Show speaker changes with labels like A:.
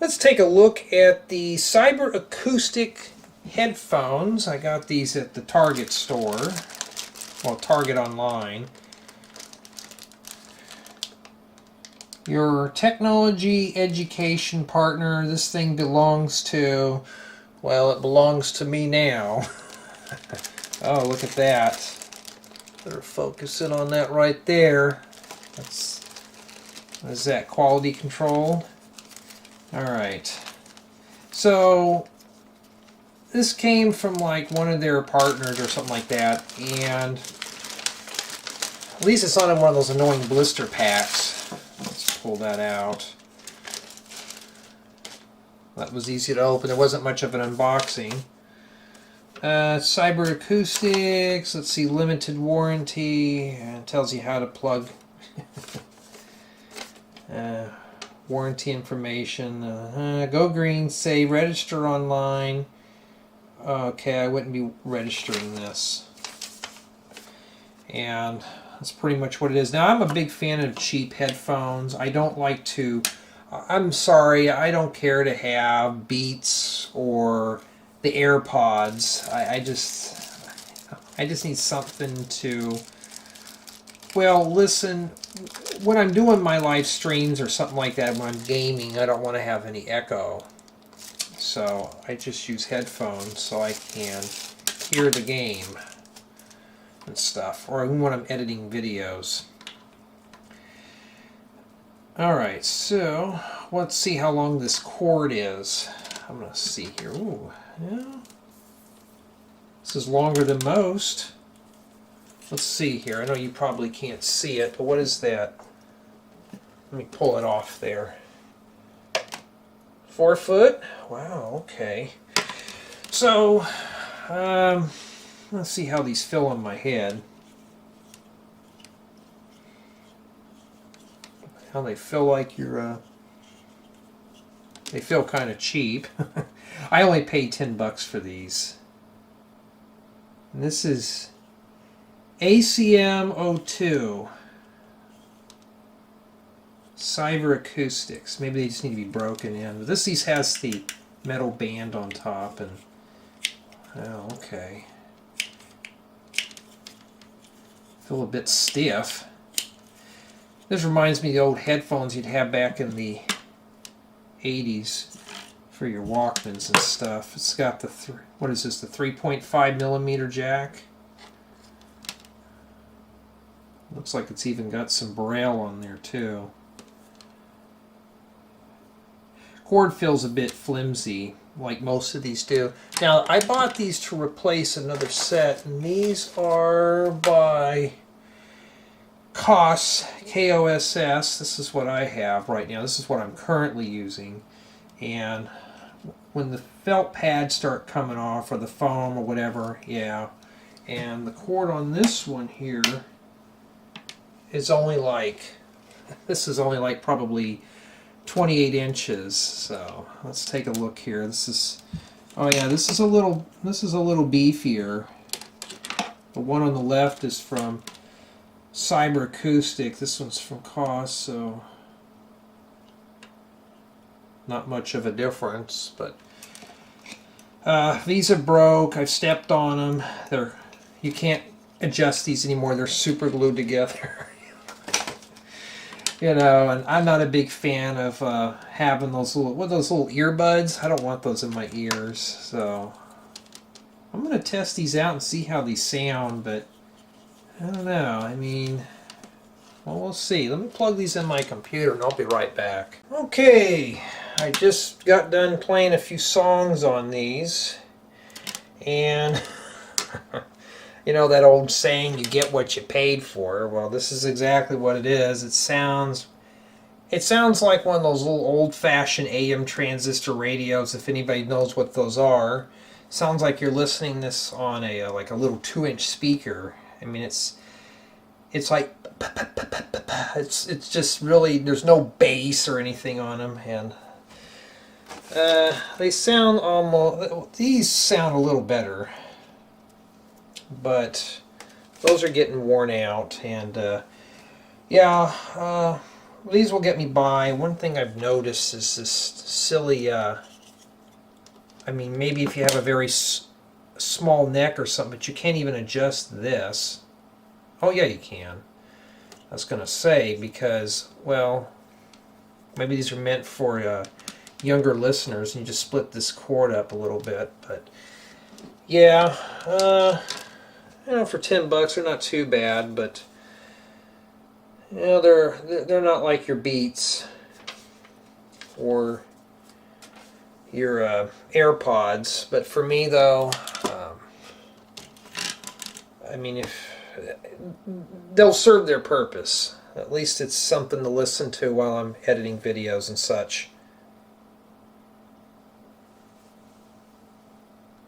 A: Let's take a look at the Cyber Acoustic headphones. I got these at the Target store, well, Target online. Your technology education partner. This thing belongs to, well, it belongs to me now. Oh, look at that. Better focus in on that right there. That's, what is that, quality control? Alright. So, this came from like one of their partners or something like that, and at least it's not in one of those annoying blister packs. Let's pull that out. That was easy to open. There wasn't much of an unboxing. Cyber Acoustics, let's see, limited warranty, it tells you how to plug warranty information, go green, say register online. Okay, I wouldn't be registering this, and that's pretty much what it is. Now, I'm a big fan of cheap headphones. I don't like to, I'm sorry, I don't care to have Beats or the AirPods. I just need something to, well, listen, when I'm doing my live streams or something like that, when I'm gaming, I don't want to have any echo. So I just use headphones so I can hear the game and stuff, or when I'm editing videos. Alright, so let's see how long this cord is. I'm going to see here. Ooh, yeah. This is longer than most. Let's see here. I know you probably can't see it, but what is that? Let me pull it off there. 4 foot? Wow, okay. So, let's see how these fill on my head. How they feel like you're, they feel kind of cheap. I only paid $10 for these. And this is ACM-62 Cyber Acoustics. Maybe they just need to be broken in. But this has the metal band on top, and oh, okay. Feel a bit stiff. This reminds me of the old headphones you'd have back in the 80s for your Walkmans and stuff. It's got the, what is this, the 3.5 millimeter jack? Looks like it's even got some braille on there too. Cord feels a bit flimsy, like most of these do. Now, I bought these to replace another set, and these are by KOSS, K-O-S-S. This is what I have right now. This is what I'm currently using. And when the felt pads start coming off, or the foam or whatever, yeah. And the cord on this one here is only like, this is only like probably 28 inches. So let's take a look here. This is, oh yeah, this is a little beefier. The one on the left is from Cyber Acoustic. This one's from KOSS, so not much of a difference. But these are broke. I've stepped on them. You can't adjust these anymore. They're super glued together. You know, and I'm not a big fan of having those little earbuds. I don't want those in my ears. So I'm going to test these out and see how these sound, but I don't know. I mean, well, we'll see. Let me plug these in my computer and I'll be right back. Okay, I just got done playing a few songs on these, and you know that old saying, you get what you paid for. Well, this is exactly what it is. It sounds like one of those little old-fashioned AM transistor radios, if anybody knows what those are. Sounds like you're listening this on a like a little 2-inch speaker. I mean, it's like it's just really, there's no bass or anything on them, and they sound almost, these sound a little better, but those are getting worn out. And yeah, these will get me by. One thing I've noticed is this silly, I mean, maybe if you have a very small neck or something, but you can't even adjust this. Oh yeah, you can. I was going to say, because, well, maybe these are meant for younger listeners, and you just split this cord up a little bit, but yeah, you know, for $10 they're not too bad, but you know, they're not like your Beats or your AirPods. But for me though, I mean, if they'll serve their purpose. At least it's something to listen to while I'm editing videos and such.